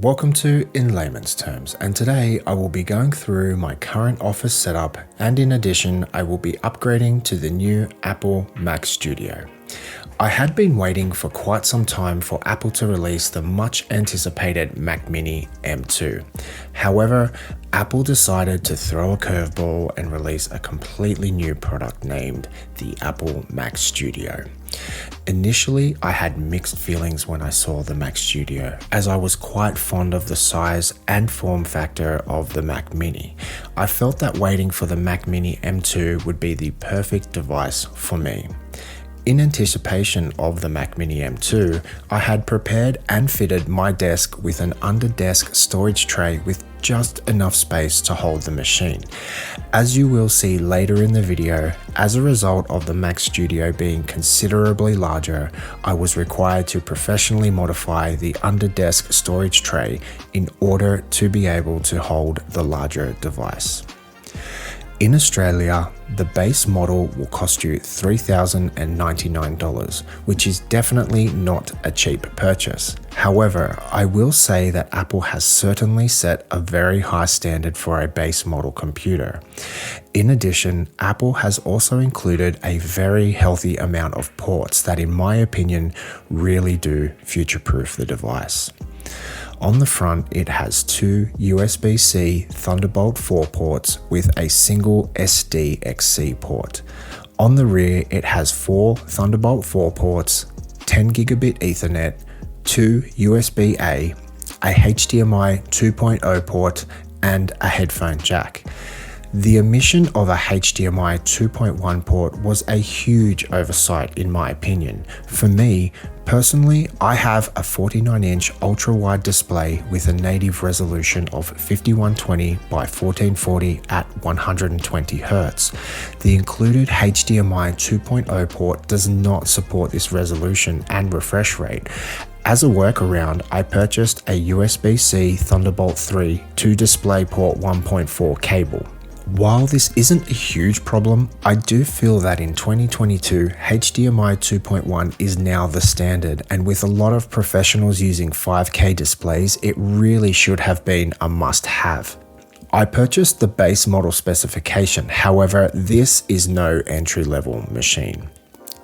Welcome to In Layman's Terms, and today I will be going through my current office setup, and in addition I will be upgrading to the new Apple Mac Studio. I had been waiting for quite some time for Apple to release the much anticipated Mac Mini M2. However, Apple decided to throw a curveball and release a completely new product named the Apple Mac Studio. Initially, I had mixed feelings when I saw the Mac Studio, as I was quite fond of the size and form factor of the Mac Mini. I felt that waiting for the Mac Mini M2 would be the perfect device for me. In anticipation of the Mac Mini M2, I had prepared and fitted my desk with an under-desk storage tray with just enough space to hold the machine. As you will see later in the video, as a result of the Mac Studio being considerably larger, I was required to professionally modify the under-desk storage tray in order to be able to hold the larger device. In Australia, the base model will cost you $3,099, which is definitely not a cheap purchase. However, I will say that Apple has certainly set a very high standard for a base model computer. In addition, Apple has also included a very healthy amount of ports that, in my opinion, really do future-proof the device. On the front, it has two USB-C Thunderbolt 4 ports with a single SD-XC port. On the rear, it has four Thunderbolt 4 ports, 10 gigabit Ethernet, two USB-A, a HDMI 2.0 port, and a headphone jack. The omission of a HDMI 2.1 port was a huge oversight in my opinion. For me, personally, I have a 49-inch ultra-wide display with a native resolution of 5120 by 1440 at 120 Hz. The included HDMI 2.0 port does not support this resolution and refresh rate. As a workaround, I purchased a USB-C Thunderbolt 3 to DisplayPort 1.4 cable. While this isn't a huge problem, I do feel that in 2022, HDMI 2.1 is now the standard, and with a lot of professionals using 5K displays, it really should have been a must-have. I purchased the base model specification, however, this is no entry-level machine.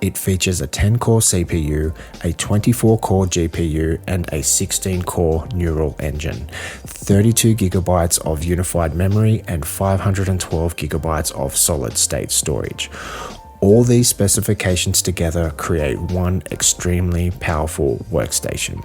It features a 10-core CPU, a 24-core GPU, and a 16-core neural engine, 32 gigabytes of unified memory, and 512 gigabytes of solid-state storage. All these specifications together create one extremely powerful workstation.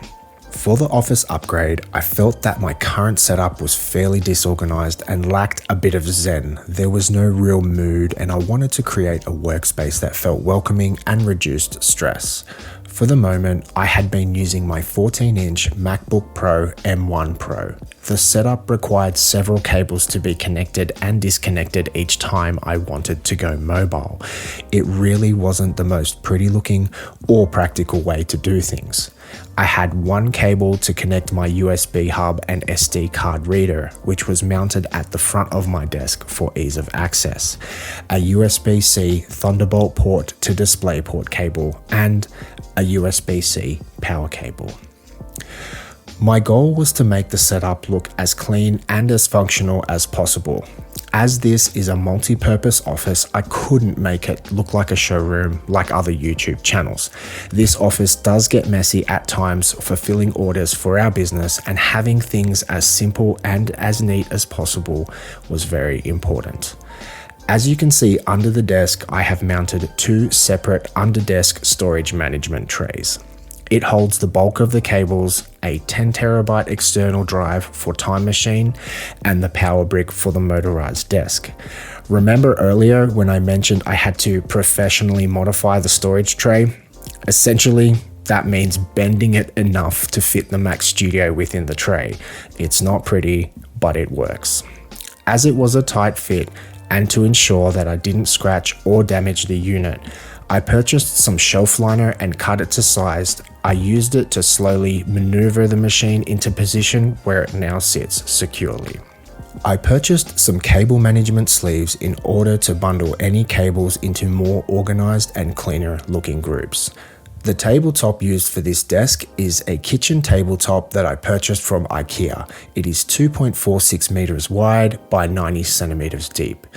For the office upgrade, I felt that my current setup was fairly disorganized and lacked a bit of zen. There was no real mood, and I wanted to create a workspace that felt welcoming and reduced stress. For the moment, I had been using my 14-inch MacBook Pro M1 Pro. The setup required several cables to be connected and disconnected each time I wanted to go mobile. It really wasn't the most pretty looking or practical way to do things. I had one cable to connect my USB hub and SD card reader, which was mounted at the front of my desk for ease of access, a USB-C Thunderbolt port to DisplayPort cable, and a USB-C power cable. My goal was to make the setup look as clean and as functional as possible. As this is a multi-purpose office, I couldn't make it look like a showroom like other YouTube channels. This office does get messy at times, fulfilling orders for our business, and having things as simple and as neat as possible was very important. As you can see under the desk, I have mounted two separate under-desk storage management trays. It holds the bulk of the cables, a 10 terabyte external drive for Time Machine, and the power brick for the motorized desk. Remember earlier when I mentioned I had to professionally modify the storage tray? Essentially, that means bending it enough to fit the Mac Studio within the tray. It's not pretty, but it works. As it was a tight fit, and to ensure that I didn't scratch or damage the unit, I purchased some shelf liner and cut it to size. I used it to slowly maneuver the machine into position where it now sits securely. I purchased some cable management sleeves in order to bundle any cables into more organized and cleaner looking groups. The tabletop used for this desk is a kitchen tabletop that I purchased from IKEA. It is 2.46 meters wide by 90 centimeters deep.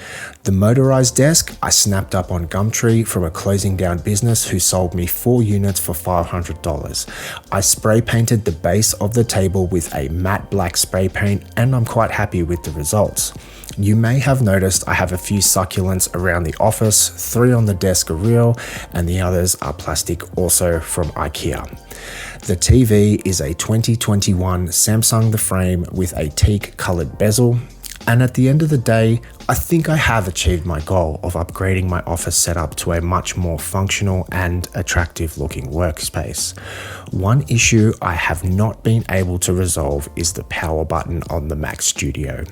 The motorized desk I snapped up on Gumtree from a closing down business who sold me 4 units for $500. I spray painted the base of the table with a matte black spray paint and I'm quite happy with the results. You may have noticed I have a few succulents around the office, 3 on the desk are real and the others are plastic, also from IKEA. The TV is a 2021 Samsung The Frame with a teak coloured bezel. And at the end of the day, I think I have achieved my goal of upgrading my office setup to a much more functional and attractive looking workspace. One issue I have not been able to resolve is the power button on the Mac Studio.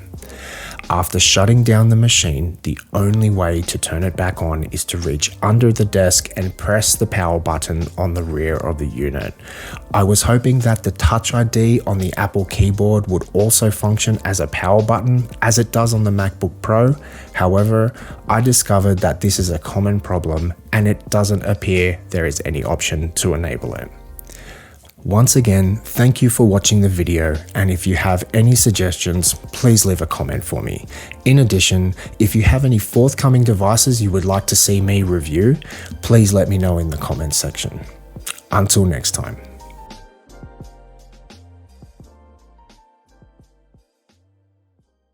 After shutting down the machine, the only way to turn it back on is to reach under the desk and press the power button on the rear of the unit. I was hoping that the Touch ID on the Apple keyboard would also function as a power button, as it does on the MacBook Pro. However, I discovered that this is a common problem and it doesn't appear there is any option to enable it. Once again, thank you for watching the video, and if you have any suggestions, please leave a comment for me. In addition, if you have any forthcoming devices you would like to see me review, please let me know in the comments section. Until next time.